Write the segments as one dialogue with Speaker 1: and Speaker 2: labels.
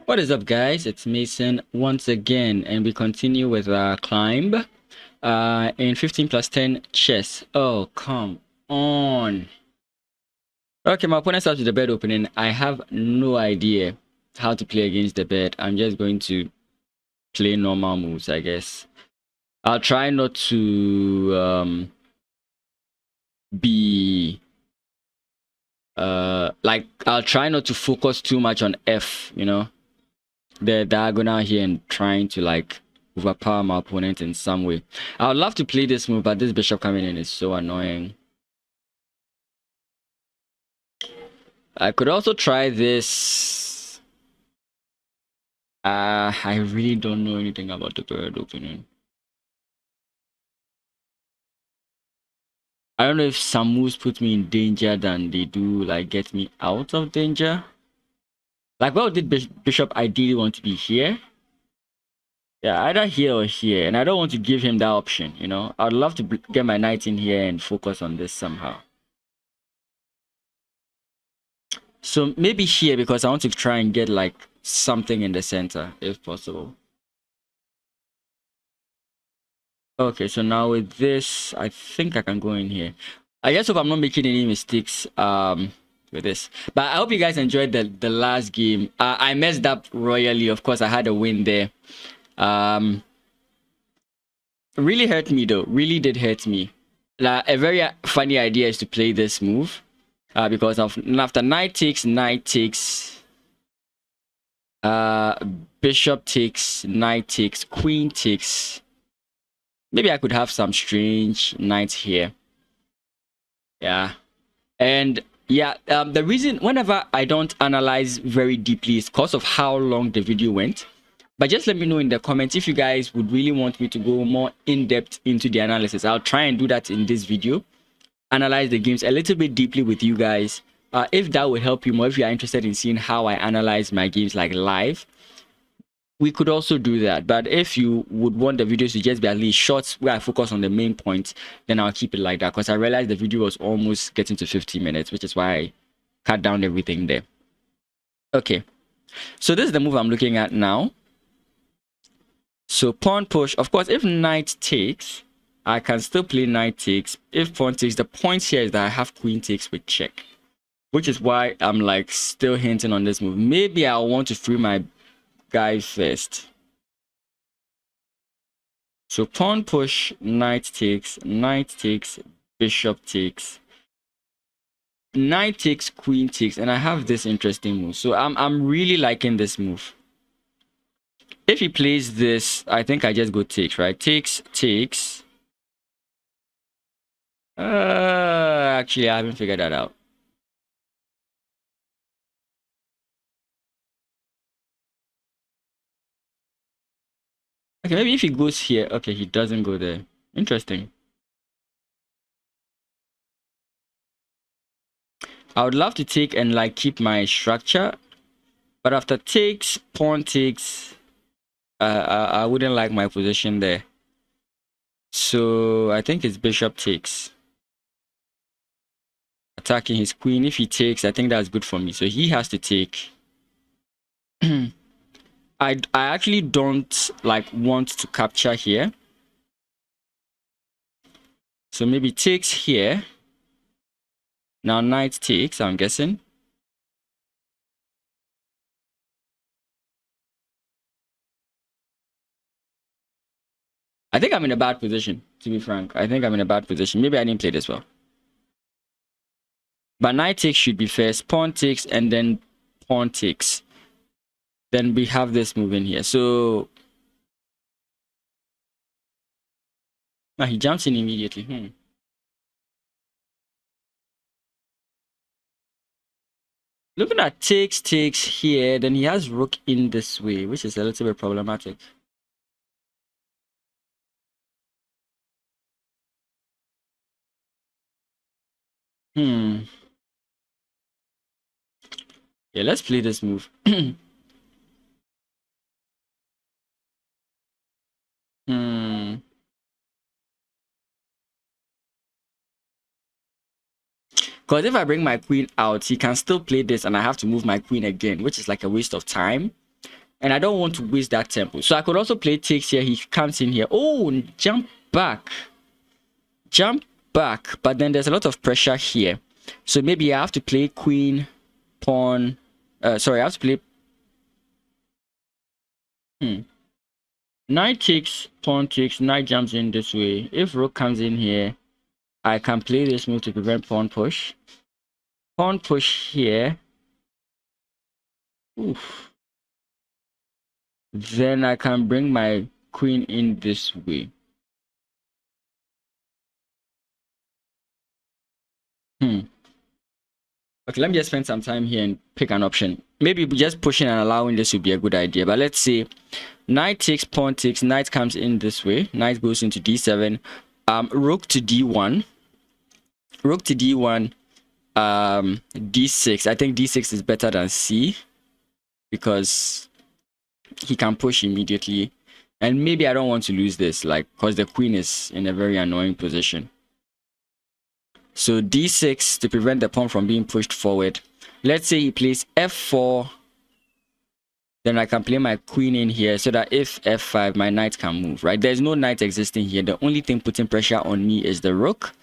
Speaker 1: What is up, guys? It's Mason once again, and we continue with our climb in 15 plus 10 chess. Oh, come on. Okay, my opponent starts with the bed opening. I have no idea how to play against the bed. I'm just going to play normal moves, I guess. I'll try not to be like, I'll try not to focus too much on F, you know, the diagonal here, and trying to like overpower my opponent in some way. I would love to play this move, but this bishop coming in is so annoying. I could also try this. I really don't know anything about the bird opening. I don't know if some moves put me in danger than they do like get me out of danger. Like, well, did bishop ideally want to be here? Yeah, either here or here, and I don't want to give him that option, you know. I'd love to get my knight in here and focus on this somehow. So maybe here, because I want to try and get like something in the center if possible. Okay, so now with this, I think I can go in here. I just hope I'm not making any mistakes with this. But I hope you guys enjoyed the last game. I messed up royally. Of course, I had a win there. Really hurt me though. Really did hurt me. Like, a very funny idea is to play this move. Because after knight takes, bishop takes, knight takes, queen takes. Maybe I could have some strange knights here. Yeah. And yeah, the reason whenever I don't analyze very deeply is because of how long the video went. But just let me know in the comments if you guys would really want me to go more in depth into the analysis. I'll try and do that in this video. Analyze the games a little bit deeply with you guys. If that will help you more, if you are interested in seeing how I analyze my games like live, we could also do that. But if you would want the videos to just be at least short where I focus on the main points, then I'll keep it like that, because I realized the video was almost getting to 50 minutes, which is why I cut down everything there. Okay, so this is the move I'm looking at now. So pawn push. Of course, if knight takes, I can still play knight takes. If pawn takes, the point here is that I have queen takes with check, which is why I'm like still hinting on this move. Maybe I want to free my guy first. So pawn push, knight takes, bishop takes, knight takes, queen takes, and I have this interesting move. So I'm really liking this move. If he plays this, I think I just go takes, right? Takes. Actually, I haven't figured that out. Okay, maybe if he goes here. Okay, he doesn't go there. Interesting. I would love to take and like keep my structure, but after takes, pawn takes, I wouldn't like my position there. So I think it's bishop takes. Attacking his queen. If he takes, I think that's good for me. So he has to take. I actually don't like want to capture here. So maybe takes here. Now knight takes, I'm guessing. I think I'm in a bad position, to be frank. I think I'm in a bad position. Maybe I didn't play this well. But knight takes should be first. Pawn takes and then pawn takes. Then we have this move in here. So he jumps in immediately. Looking at takes here, then he has rook in this way, which is a little bit problematic. Yeah, let's play this move. Because if I bring my queen out, he can still play this and I have to move my queen again, which is like a waste of time. And I don't want to waste that tempo. So I could also play takes here. He comes in here. Oh, jump back. Jump back. But then there's a lot of pressure here. So maybe I have to play queen, pawn. Sorry, I have to play... Knight takes, pawn takes, knight jumps in this way. If rook comes in here, I can play this move to prevent pawn push. Pawn push here. Oof. Then I can bring my queen in this way. Okay, let me just spend some time here and pick an option. Maybe just pushing and allowing this would be a good idea. But let's say knight takes, pawn takes, knight comes in this way. Knight goes into d7. Rook to d1. Rook to d1. D6. I think d6 is better than c because he can push immediately, and maybe I don't want to lose this, like, because the queen is in a very annoying position. So d6 to prevent the pawn from being pushed forward. Let's say he plays f4, then I can play my queen in here so that if f5, my knight can move, right? There's no knight existing here. The only thing putting pressure on me is the rook.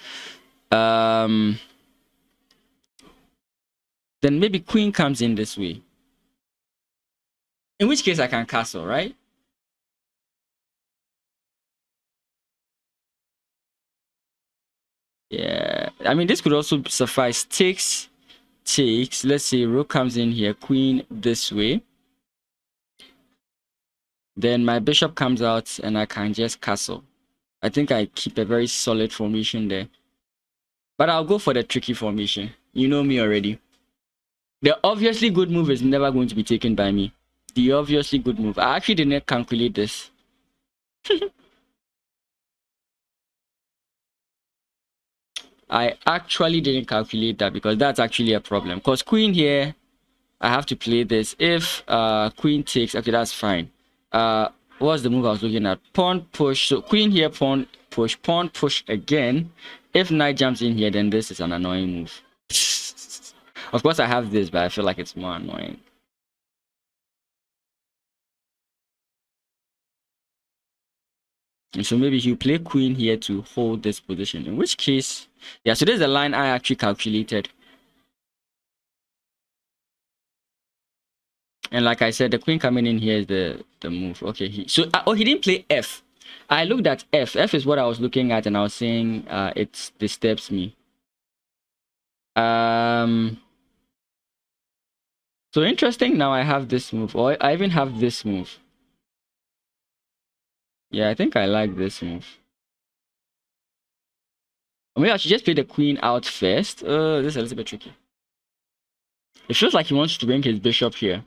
Speaker 1: Then maybe queen comes in this way, in which case I can castle, right? Yeah, I mean, this could also suffice. Takes. Let's say rook comes in here, queen this way. Then my bishop comes out and I can just castle. I think I keep a very solid formation there. But I'll go for the tricky formation. You know me already. The obviously good move is never going to be taken by me. The obviously good move. I actually didn't calculate this. I actually didn't calculate that because that's actually a problem. Because queen here, I have to play this. If queen takes, okay, that's fine. What's the move I was looking at? Pawn push. So queen here, pawn push again. If knight jumps in here, then this is an annoying move. Of course, I have this, but I feel like it's more annoying. And so maybe he'll play queen here to hold this position. In which case, yeah, so there's a line I actually calculated. And like I said, the queen coming in here is the move. Okay, he didn't play f. I looked at f. F is what I was looking at, and I was saying it disturbs me. So interesting. Now I have this move, or I even have this move. Yeah, I think I like this move. Maybe I should just play the queen out first. This is a little bit tricky. It feels like he wants to bring his bishop here.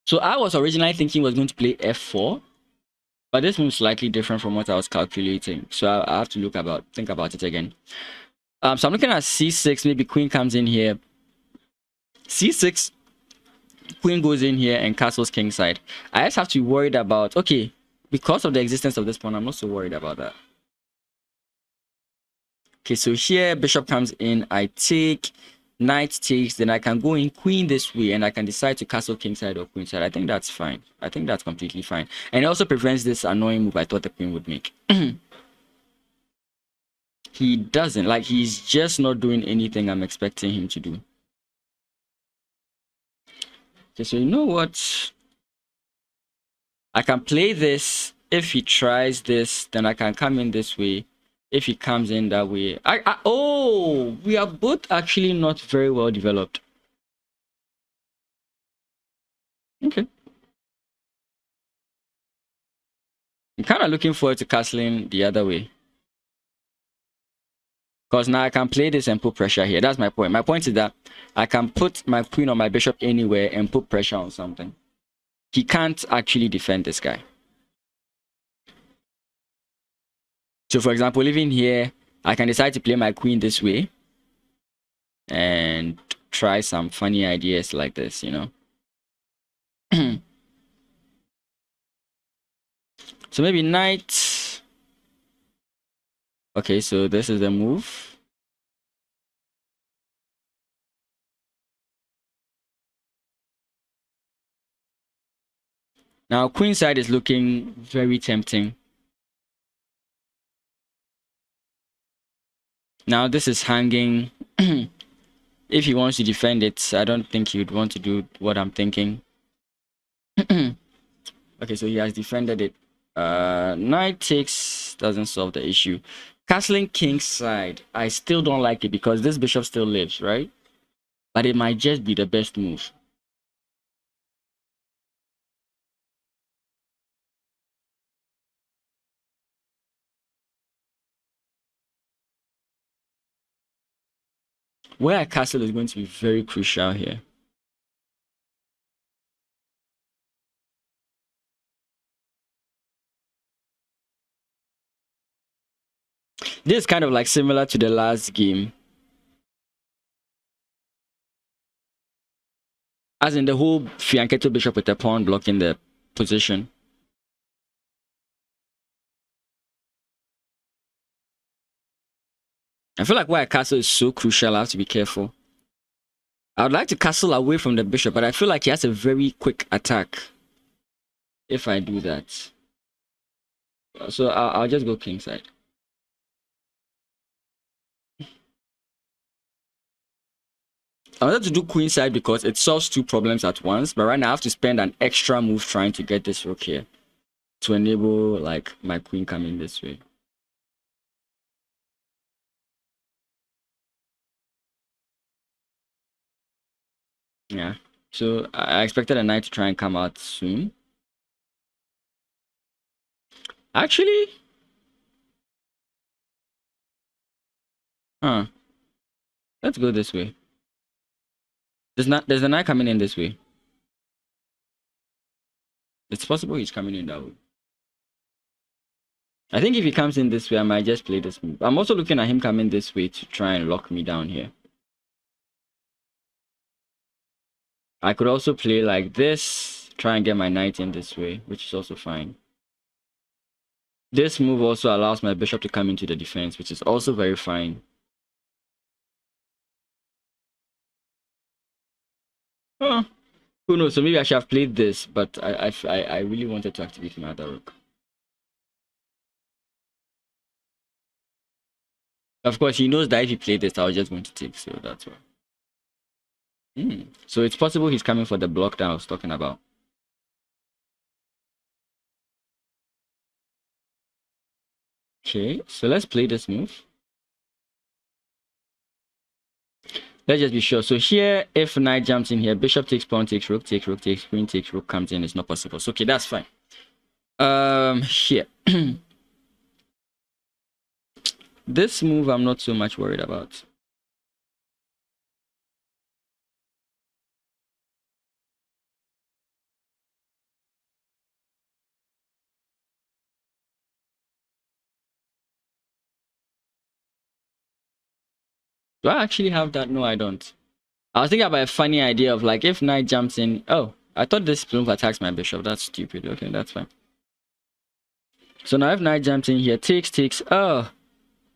Speaker 1: So I was originally thinking he was going to play f4, but this move is slightly different from what I was calculating. So I have to think about it again. So I'm looking at c6. Maybe queen comes in here. c6, queen goes in here and castles kingside. I just have to be worried about, okay, because of the existence of this pawn, I'm not so worried about that. Okay, so here bishop comes in, I take, knight takes, then I can go in queen this way and I can decide to castle kingside or queenside. I think that's fine. I think that's completely fine. And it also prevents this annoying move I thought the queen would make. He doesn't. Like, he's just not doing anything I'm expecting him to do. Okay, so you know what? I can play this. If he tries this, then I can come in this way. If he comes in that way, oh, we are both actually not very well developed. Okay. I'm kind of looking forward to castling the other way. Because now I can play this and put pressure here. That's my point. My point is that I can put my queen or my bishop anywhere and put pressure on something. He can't actually defend this guy. So for example, even here, I can decide to play my queen this way and try some funny ideas like this, you know. So maybe knight. Okay, so this is the move. Now queen side is looking very tempting. Now this is hanging. If he wants to defend it, I don't think he would want to do what I'm thinking. Okay, so he has defended it. Knight takes doesn't solve the issue. Castling king side, I still don't like it because this bishop still lives, right? But it might just be the best move. Where I castle is going to be very crucial here. This is kind of like similar to the last game. As in the whole fianchetto bishop with the pawn blocking the position. I feel like where I castle is so crucial, I have to be careful. I would like to castle away from the bishop, but I feel like he has a very quick attack if I do that. So I'll just go king side. I wanted to do queen side because it solves two problems at once, but right now I have to spend an extra move trying to get this rook here to enable like my queen coming this way. Yeah, so I expected a knight to try and come out soon. Actually, let's go this way. There's a knight coming in this way. It's possible he's coming in that way. I think if he comes in this way, I might just play this move. I'm also looking at him coming this way to try and lock me down here. I could also play like this, try and get my knight in this way, which is also fine. This move also allows my bishop to come into the defense, which is also very fine. Oh, who knows? So maybe I should have played this, but I really wanted to activate my other rook. Of course, he knows that if he played this, I was just going to take, so that's why. So it's possible he's coming for the block that I was talking about. Okay, so let's play this move. Let's just be sure. So here, if knight jumps in here, bishop takes, pawn takes, rook takes, queen takes, rook comes in, it's not possible. So okay, that's fine. Here. This move I'm not so much worried about. Do I actually have that? No, I don't. I was thinking about a funny idea of like if knight jumps in. Oh, I thought this move attacks my bishop. That's stupid. Okay, that's fine. So now if knight jumps in here, takes. Oh,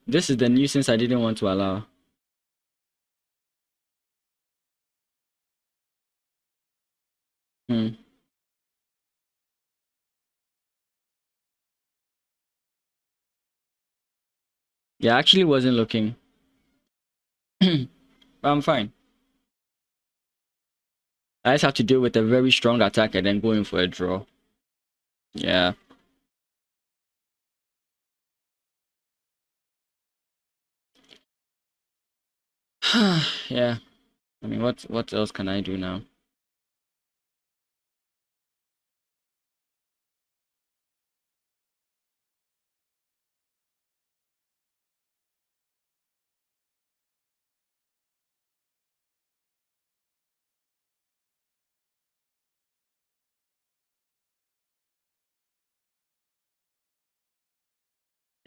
Speaker 1: this is the nuisance I didn't want to allow. Yeah, I actually wasn't looking. I'm fine. I just have to deal with a very strong attack and then going for a draw. Yeah. Yeah. I mean, what else can I do now?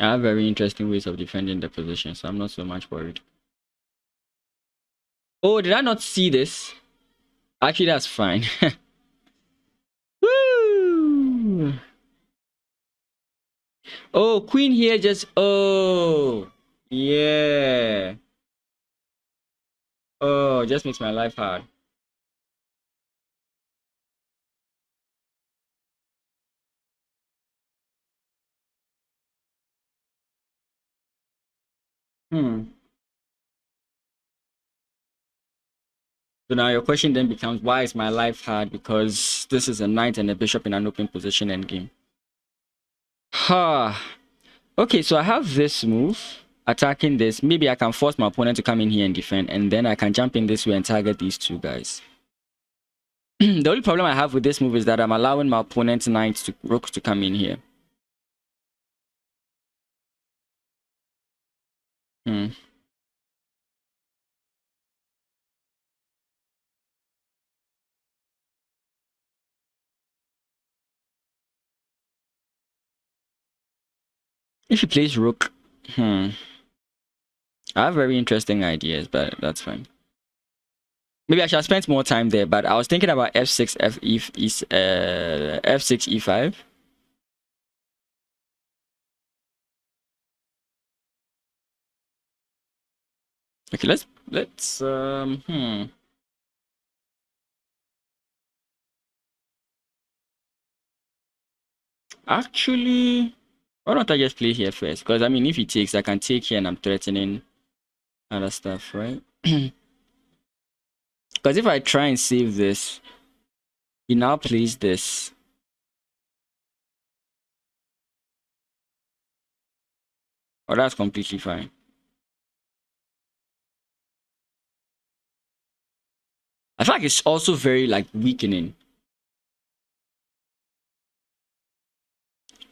Speaker 1: I have very interesting ways of defending the position, so I'm not so much worried. Oh, did I not see this? Actually, that's fine. Woo! Oh, queen here just... Oh, yeah. Oh, just makes my life hard. Hmm. So now your question then becomes, why is my life hard? Because this is a knight and a bishop in an open position endgame. Ha. Okay, so I have this move, attacking this. Maybe I can force my opponent to come in here and defend, and then I can jump in this way and target these two guys. The only problem I have with this move is that I'm allowing my opponent's knights to rooks to come in here. Hmm. If he plays rook, I have very interesting ideas, but that's fine. Maybe I should have spent more time there, but I was thinking about f6, f6, e5. Okay, let's Actually, why don't I just play here first? Because I mean, if he takes, I can take here and I'm threatening other stuff, right? Because if I try and save this, he now plays this. Oh, that's completely fine. I feel like it's also very like weakening.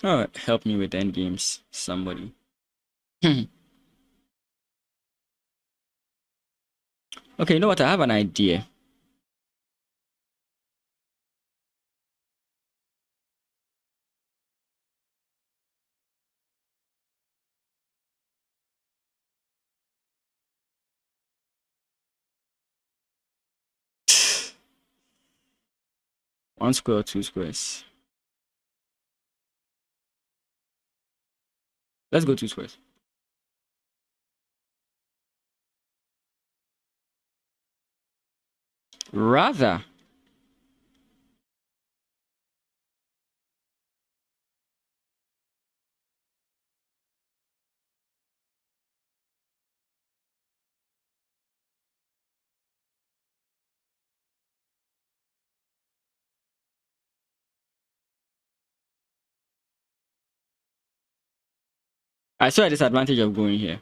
Speaker 1: Oh, help me with end games, somebody. Okay, you know what? I have an idea. One square or two squares. Let's go two squares. Rather. I saw a disadvantage of going here.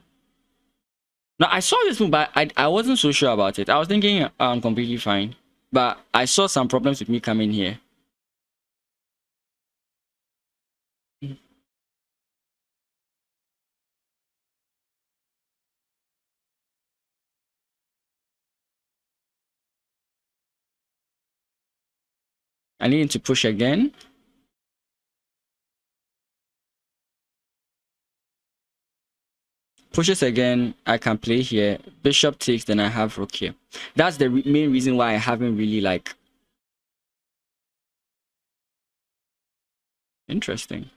Speaker 1: No, I saw this move, but I wasn't so sure about it. I was thinking I'm completely fine. But I saw some problems with me coming here. I need to push again. Pushes again, I can play here. Bishop takes, then I have rook here. That's the main reason why I haven't really like... Interesting.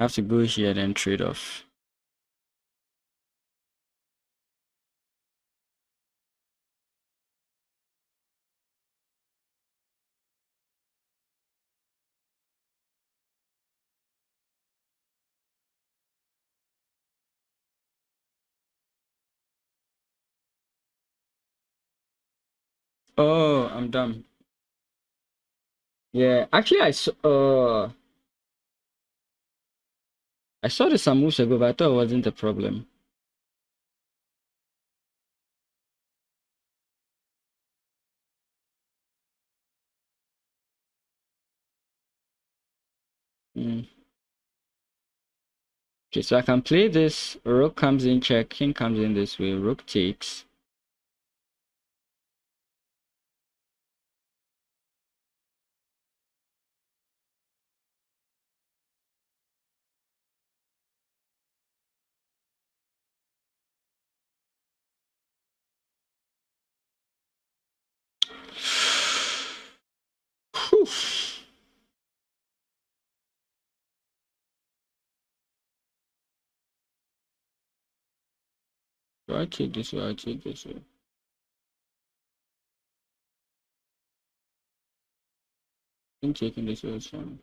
Speaker 1: I have to go here then trade off. Oh, I'm done. Yeah, actually I saw this some moves ago, but I thought it wasn't a problem. Okay, so I can play this. Rook comes in check, king comes in this way, rook takes. So I take this way, I take this way. I'm taking this way, it's fine.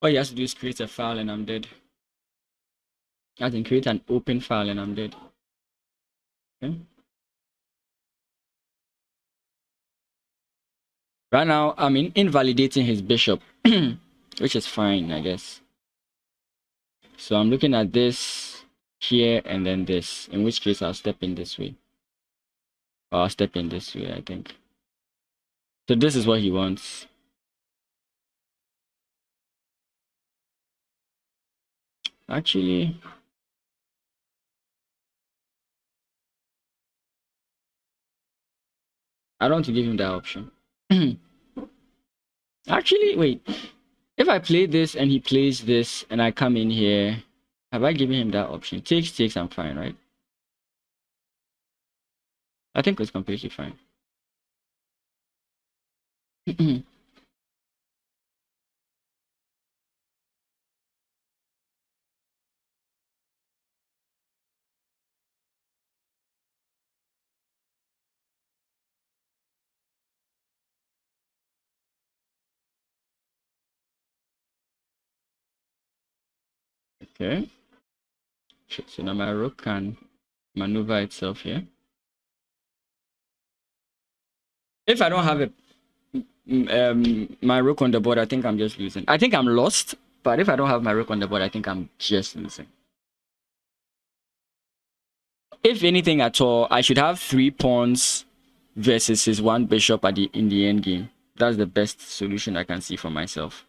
Speaker 1: All he has to do is create a file and I'm dead. I can create an open file and I'm dead. Okay. Right now, I'm invalidating his bishop, which is fine, I guess. So I'm looking at this here and then this, in which case I'll step in this way. Or I'll step in this way, I think. So this is what he wants. Actually, I don't want to give him that option. Actually, wait. If I play this and he plays this and I come in here, have I given him that option? Takes, I'm fine, right? I think it's completely fine. Okay. So now my rook can maneuver itself here. If I don't have my rook on the board, I think I'm just losing. I think I'm lost, but if I don't have my rook on the board, I think I'm just losing. If anything at all, I should have 3 pawns versus his 1 bishop in the end game. That's the best solution I can see for myself.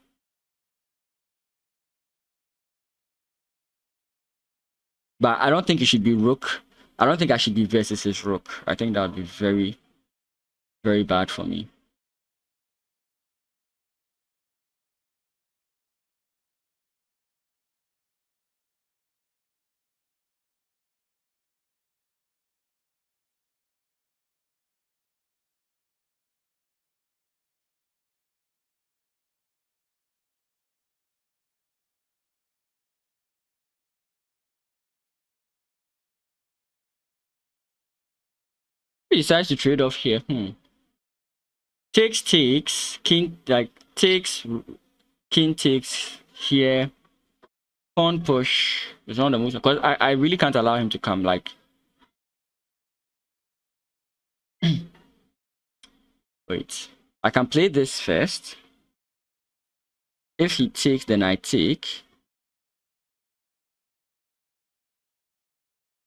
Speaker 1: But I don't think it should be rook. I don't think I should be versus his rook. I think that would be very, very bad for me. He decides to trade off here. Takes, king, like, takes, king takes here. Pawn push is not the most, because I really can't allow him to come, like. Wait. I can play this first. If he takes, then I take.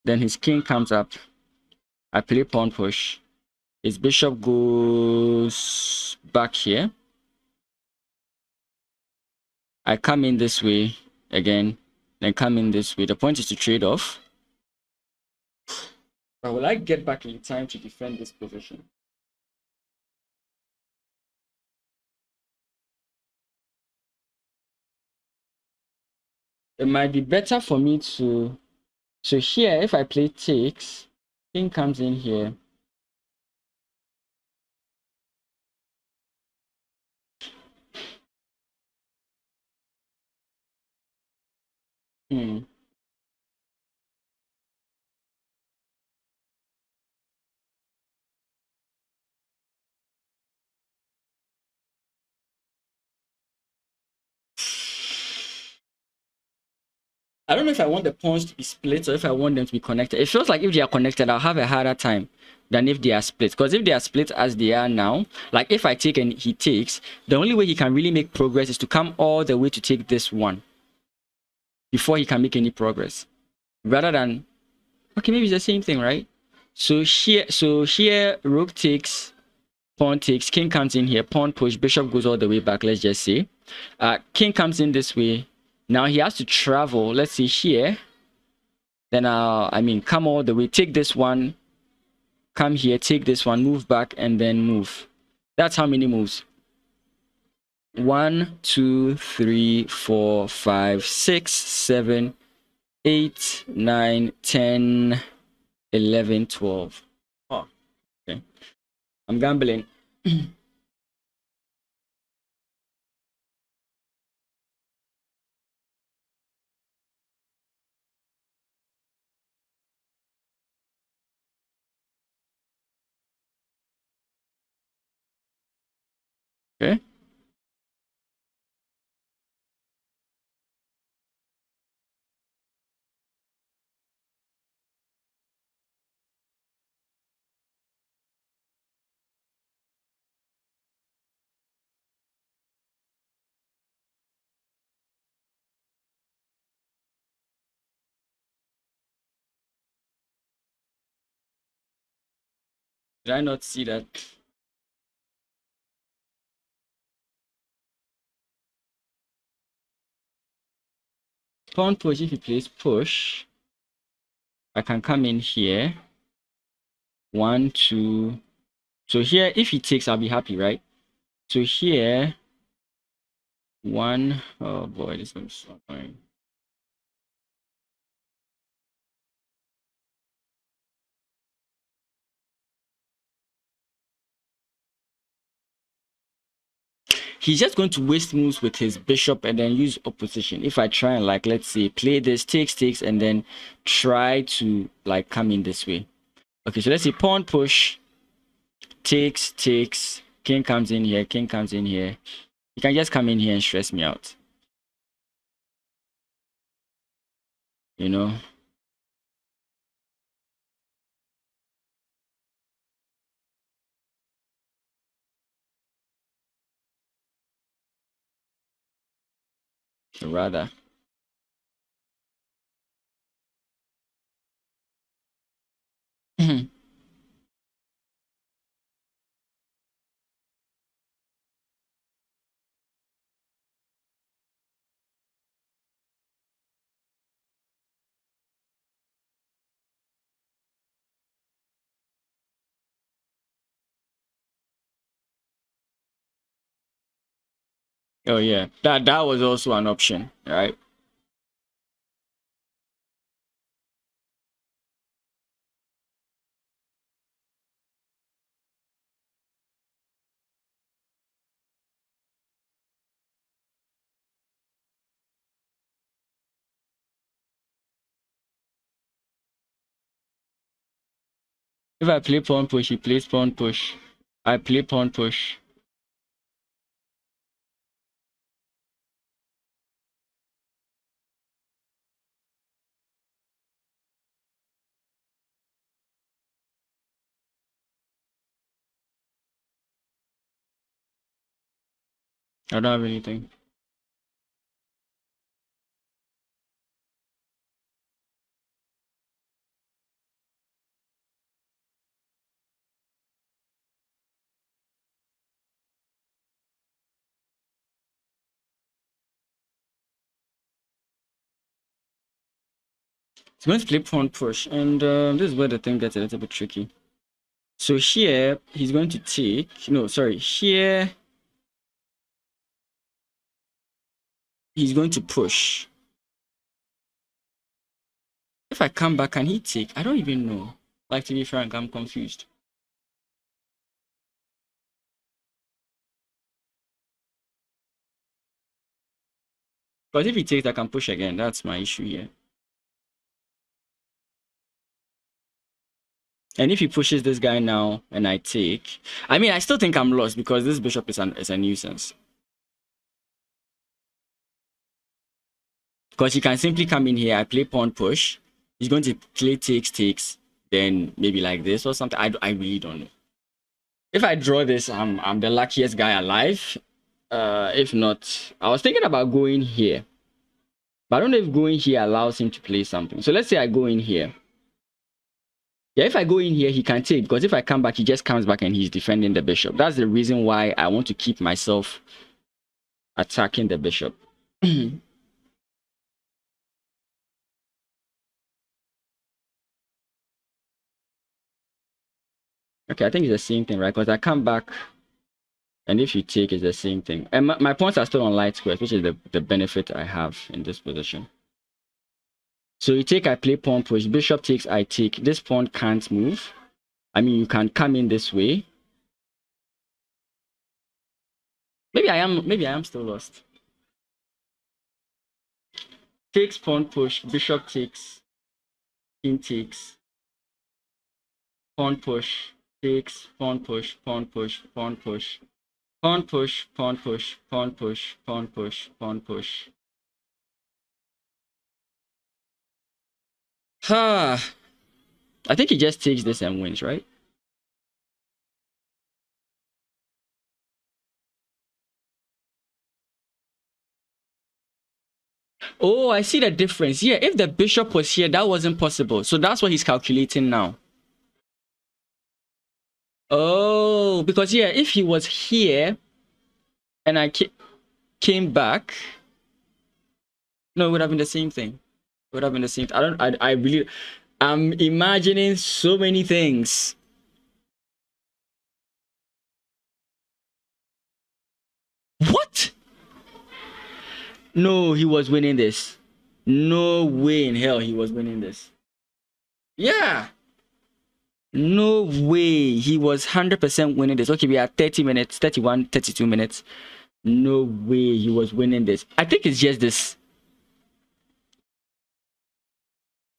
Speaker 1: Then his king comes up. I play pawn push. His bishop goes back here. I come in this way again, then come in this way. The point is to trade off. But will I get back in time to defend this position? It might be better for me to... So here, if I play takes, king comes in here. I don't know if I want the pawns to be split or if I want them to be connected. It feels like if they are connected, I'll have a harder time than if they are split. Because if they are split as they are now, like if I take and he takes, the only way he can really make progress is to come all the way to take this one before he can make any progress. Rather than, okay, maybe it's the same thing, right? So here, rook takes, pawn takes, king comes in here, pawn push, bishop goes all the way back, let's just say. King comes in this way. Now he has to travel, let's see here. Then come all the way, take this one, come here, take this one, move back, and then move. That's how many moves? 1, 2, 3, 4, 5, 6, 7, 8, 9, 10, 11, 12. Oh, okay. I'm gambling. Okay. Did I not see that? Pawn push, if he plays push, I can come in here. 1, 2. So here, if he takes, I'll be happy, right? So here, 1. Oh boy, this looks so annoying. He's just going to waste moves with his bishop and then use opposition. If I try and, like, let's say, play this, takes, and then try to, like, come in this way. Okay, so let's say pawn push, takes, king comes in here, king comes in here. You can just come in here and stress me out. You know? So rather. Oh yeah, that was also an option, right? If I play pawn push, he plays pawn push. I play pawn push. I don't have anything. So I'm going to play pawn push, and this is where the thing gets a little bit tricky. So here he's going to take. No, sorry. Here he's going to push. If I come back, can he take? I don't even know. Like, to be frank, I'm confused. Because if he takes, I can push again. That's my issue here. And if he pushes this guy now and I take, I mean, I still think I'm lost because this bishop is a nuisance. Because he can simply come in here, I play pawn push. He's going to play takes, then maybe like this or something. I really don't know. If I draw this, I'm the luckiest guy alive. If not, I was thinking about going here. But I don't know if going here allows him to play something. So let's say I go in here. Yeah, if I go in here, he can take. Because if I come back, he just comes back and he's defending the bishop. That's the reason why I want to keep myself attacking the bishop. Okay, I think it's the same thing, right? Because I come back, and if you take, it's the same thing. And my pawns are still on light squares, which is the benefit I have in this position. So you take, I play pawn push, bishop takes, I take. This pawn can't move. I mean, you can come in this way. Maybe I am still lost. Takes, pawn push, bishop takes, king takes, pawn push, takes, pawn push, pawn push, pawn push, pawn push, pawn push, pawn push, pawn push, pawn push. I think he just takes this and wins, right? Oh, I see the difference. Yeah, if the bishop was here, that wasn't possible. So that's what he's calculating now. Oh, because yeah, if he was here and I came back, no, it would have been the same thing. It would have been the same. I really, I'm imagining so many things. What? No, he was winning this. No way in hell he was winning this. Yeah. No way he was 100% winning this. Okay, we are 30 minutes, 31, 32 minutes. No way he was winning this. I think it's just this.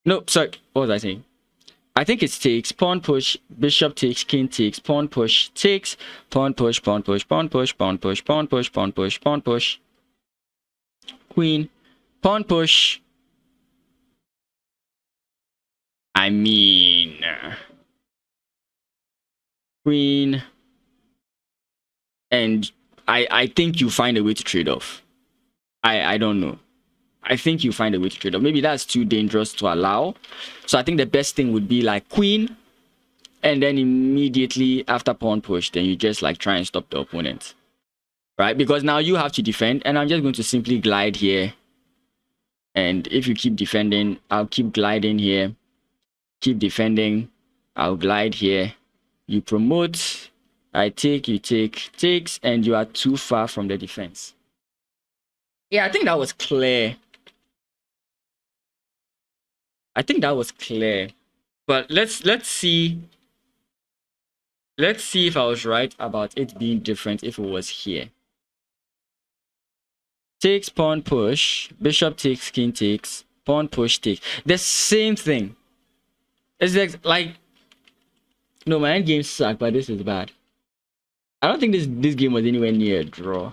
Speaker 1: No, sorry. What was I saying? I think it takes, pawn push, bishop takes, king takes, pawn push, takes, pawn push, pawn push, pawn push, pawn push, pawn push, pawn push, pawn push, queen, pawn push. I mean, queen, and I think you find a way to trade off. I don't know. I think you find a way to trade off. Maybe that's too dangerous to allow. So I think the best thing would be like queen, and then immediately after pawn push, then you just like try and stop the opponent, right? Because now you have to defend, and I'm just going to simply glide here. And if you keep defending, I'll keep gliding here. Keep defending, I'll glide here. You promote, I take, you take, takes, and you are too far from the defense. Yeah, I think that was clear. I think that was clear. But let's see. Let's see if I was right about it being different if it was here. Takes, pawn push, bishop takes, king takes, pawn push takes. The same thing. It's like no, my end game sucked, but this is bad. I don't think this game was anywhere near a draw.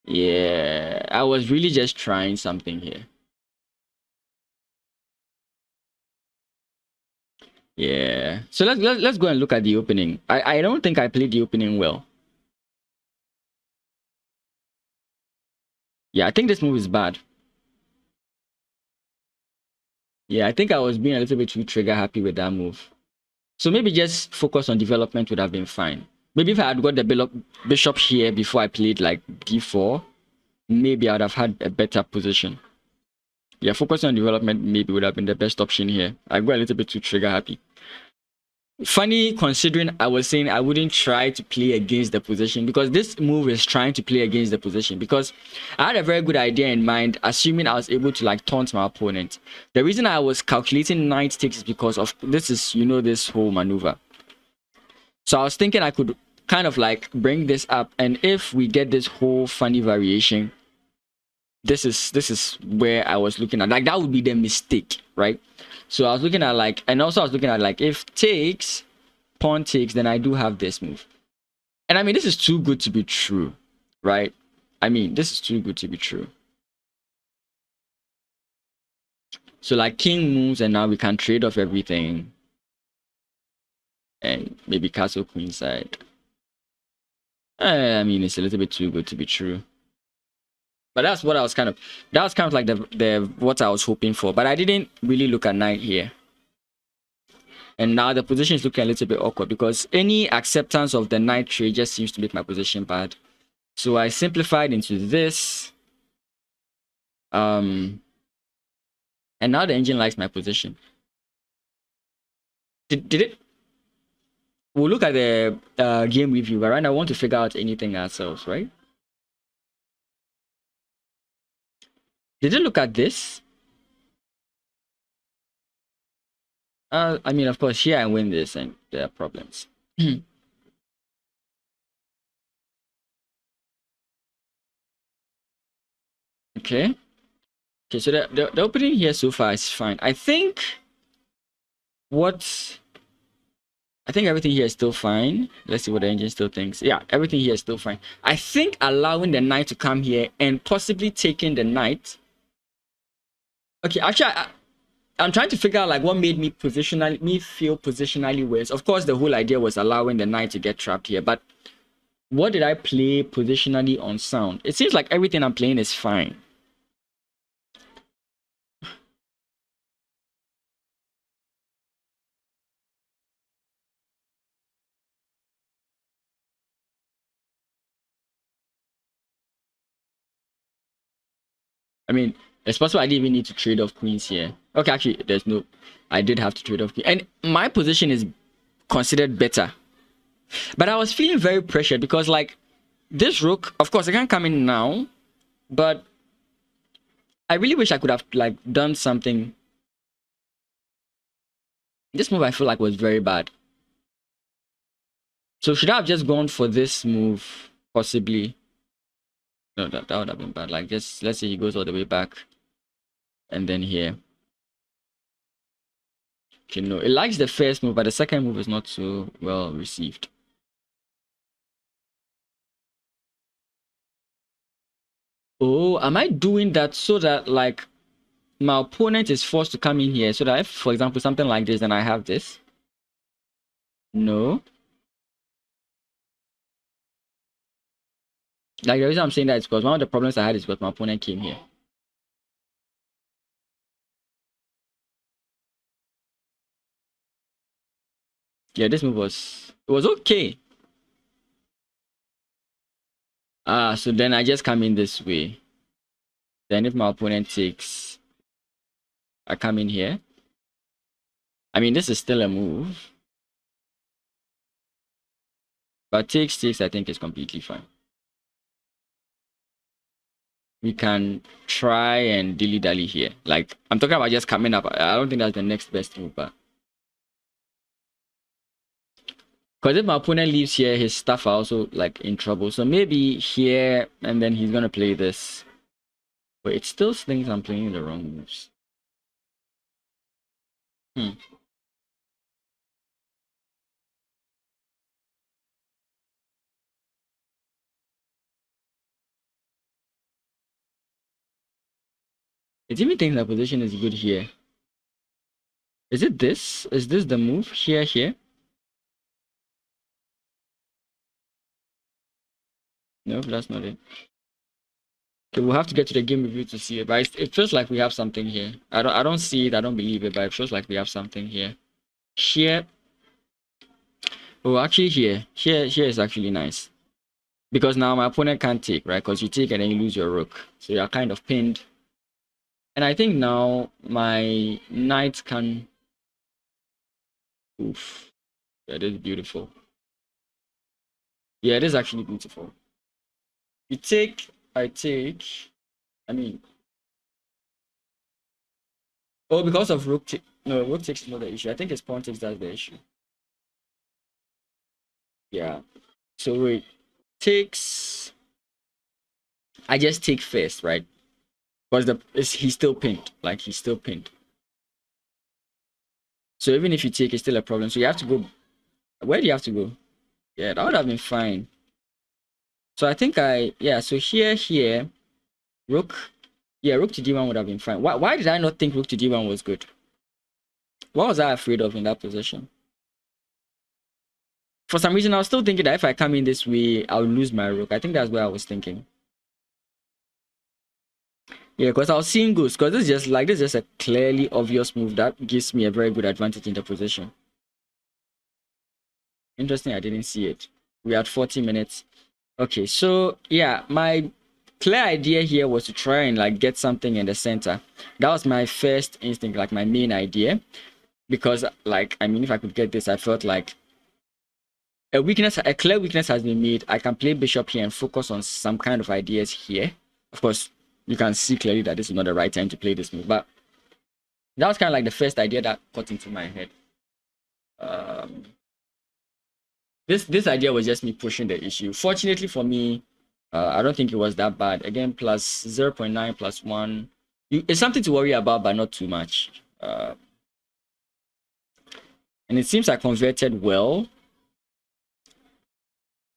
Speaker 1: Yeah, I was really just trying something here. Yeah. So let's go and look at the opening. I don't think I played the opening well. Yeah, I think this move is bad. Yeah, I think I was being a little bit too trigger happy with that move. So maybe just focus on development would have been fine. Maybe if I had got the bishop here before I played like d4, maybe I would have had a better position. Yeah, focus on development maybe would have been the best option here. I got a little bit too trigger happy. Funny considering I was saying I wouldn't try to play against the position, because this move is trying to play against the position, because I had a very good idea in mind, assuming I was able to like taunt my opponent. The reason I was calculating knight takes is because of this is, you know, this whole maneuver. So I was thinking I could kind of like bring this up, and if we get this whole funny variation, this is where I was looking at, like that would be the mistake, right? So I was looking at like, and also I was looking at like if takes, pawn takes, then I do have this move. And I mean, this is too good to be true, right? I mean, this is too good to be true. So like king moves, and now we can trade off everything. And maybe castle queen side. I mean, it's a little bit too good to be true. But that's what I was kind of, that was kind of like the what I was hoping for. But I didn't really look at knight here. And now the position is looking a little bit awkward, because any acceptance of the knight trade just seems to make my position bad. So I simplified into this. And now the engine likes my position. Did it? We'll look at the game review, but right now I want to figure out anything ourselves, right? Did it look at this? I mean, of course, here I win this and there are problems. Okay. Okay, so the opening here so far is fine. I think everything here is still fine. Let's see what the engine still thinks. Yeah, everything here is still fine. I think allowing the knight to come here and possibly taking the knight. Okay, actually, I'm trying to figure out like what made me feel positionally worse. Of course, the whole idea was allowing the knight to get trapped here, but what did I play positionally on sound? It seems like everything I'm playing is fine. I mean, it's possible I didn't even need to trade off queens here. Okay, actually, there's no... I did have to trade off queen. And my position is considered better. But I was feeling very pressured because, like, this rook... Of course, I can't come in now. But I really wish I could have, like, done something. This move, I feel like, was very bad. So should I have just gone for this move? Possibly. No, that would have been bad. Like, just... Let's say he goes all the way back. And then here. Okay, no, it likes the first move, but the second move is not so well received. Oh, am I doing that so that like my opponent is forced to come in here so that if, for example, something like this, then I have this? No. Like the reason I'm saying that is because one of the problems I had is because my opponent came here. Yeah, this move was okay. So then I just come in this way. Then if my opponent takes, I come in here. I mean, this is still a move. But takes, I think is completely fine. We can try and dilly-dally here. Like, I'm talking about just coming up. I don't think that's the next best move, but... Because if my opponent leaves here, his stuff are also, like, in trouble. So maybe here, and then he's going to play this. But it still thinks I'm playing the wrong moves. It even thinks that position is good here. Is it this? Is this the move? Here? No, that's not it. Okay, we'll have to get to the game review to see it. But it feels like we have something here. I don't see it. I don't believe it. But it feels like we have something here. Here. Oh, actually here is actually nice. Because now my opponent can't take, right? Because you take and then you lose your rook. So you're kind of pinned. And I think now my knight can... Oof. That is beautiful. Yeah, it is actually beautiful. You take, I take... I mean... Oh, because of rook take... No, rook takes is not the issue. I think it's pawn takes that's the issue. Yeah. So wait. Takes... I just take first, right? Because he's still pinned. Like, he's still pinned. So even if you take, it's still a problem. So you have to go... Where do you have to go? Yeah, that would have been fine. So I think so here, rook... Yeah, rook to d1 would have been fine. Why did I not think rook to d1 was good? What was I afraid of in that position? For some reason, I was still thinking that if I come in this way, I'll lose my rook. I think that's what I was thinking. Yeah, because I was seeing goose. Because this is just a clearly obvious move that gives me a very good advantage in the position. Interesting, I didn't see it. We had 40 minutes. Okay, so yeah, my clear idea here was to try and like get something in the center. That was my first instinct, like my main idea. Because like, I mean, if I could get this, I felt like a clear weakness has been made. I can play bishop here and focus on some kind of ideas here. Of course, you can see clearly that this is not the right time to play this move. But that was kind of like the first idea that got into my head. This idea was just me pushing the issue. Fortunately for me, I don't think it was that bad. Again, plus 0.9 plus 1. It's something to worry about, but not too much. And it seems I converted well.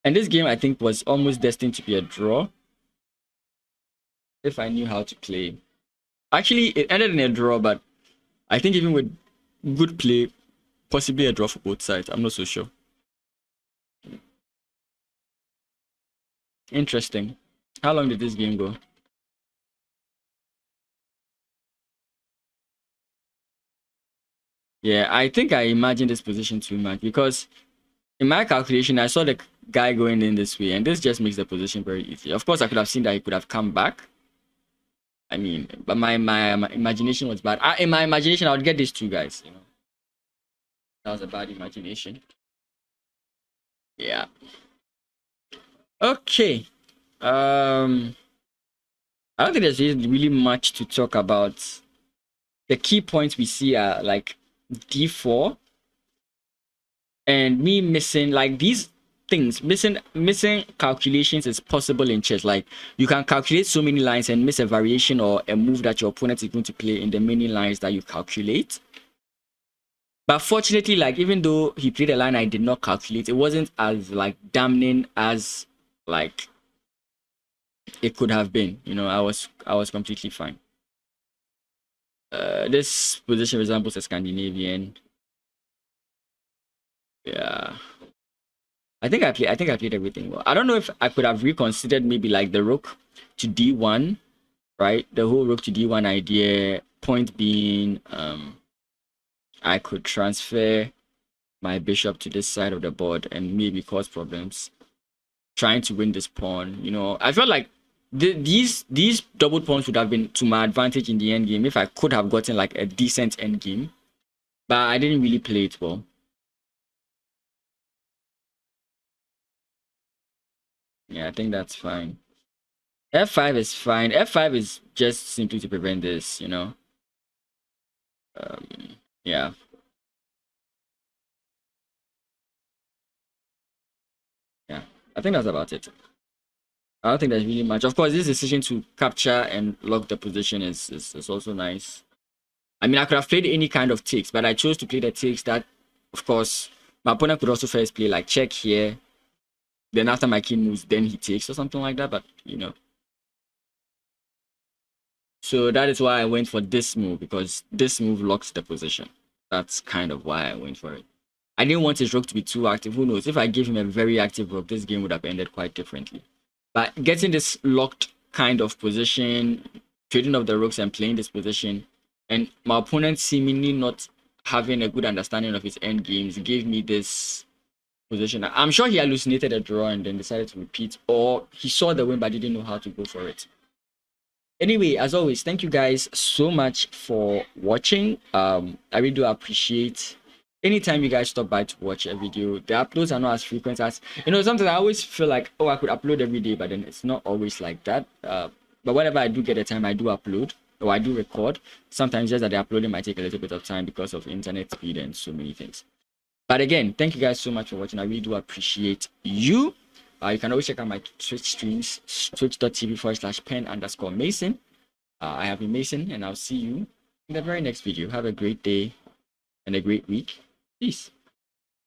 Speaker 1: And this game, I think, was almost destined to be a draw. If I knew how to play. Actually, it ended in a draw, but I think even with good play, possibly a draw for both sides. I'm not so sure. Interesting. How long did this game go? Yeah, I think I imagined this position too much because in my calculation, I saw the guy going in this way, and this just makes the position very easy. Of course, I could have seen that he could have come back. I mean, but my imagination was bad. In my imagination, I would get these two guys, you know. That was a bad imagination. Yeah. Okay. I don't think there's really much to talk about. The key points we see are like d4 and me missing like these things. Missing calculations is possible in chess. Like you can calculate so many lines and miss a variation or a move that your opponent is going to play in the many lines that you calculate. But fortunately, like even though he played a line I did not calculate, it wasn't as like damning as like it could have been. You know, I was completely fine. This position resembles a Scandinavian. Yeah. I think I played everything well. I don't know if I could have reconsidered maybe like the rook to d1, right? The whole rook to d1 idea. Point being, I could transfer my bishop to this side of the board and maybe cause problems trying to win this pawn. You know, I felt like these double pawns would have been to my advantage in the end game if I could have gotten like a decent end game, but I didn't really play it well. Yeah, I think that's fine. F5 is fine. F5 is just simply to prevent this, you know. Yeah. Yeah, I think that's about it. I don't think there's really much. Of course, this decision to capture and lock the position is also nice. I mean, I could have played any kind of takes, but I chose to play the takes that, of course, my opponent could also first play like check here. Then after my king moves, then he takes or something like that. But, you know. So that is why I went for this move, because this move locks the position. That's kind of why I went for it. I didn't want his rook to be too active. Who knows? If I gave him a very active rook, this game would have ended quite differently. But getting this locked kind of position, trading of the rooks and playing this position, and my opponent seemingly not having a good understanding of his end games gave me this position. I'm sure he hallucinated a draw and then decided to repeat, or he saw the win but didn't know how to go for it. Anyway, as always, thank you guys so much for watching. I really do appreciate anytime you guys stop by to watch a video. The uploads are not as frequent as, you know, sometimes I always feel like, oh, I could upload every day, but then it's not always like that. But whenever I do get a time, I do upload or I do record. Sometimes just that the uploading might take a little bit of time because of internet speed and so many things. But again, thank you guys so much for watching. I really do appreciate you. You can always check out my Twitch streams, twitch.tv/pen_mason. I have been Mason, and I'll see you in the very next video. Have a great day and a great week. Peace.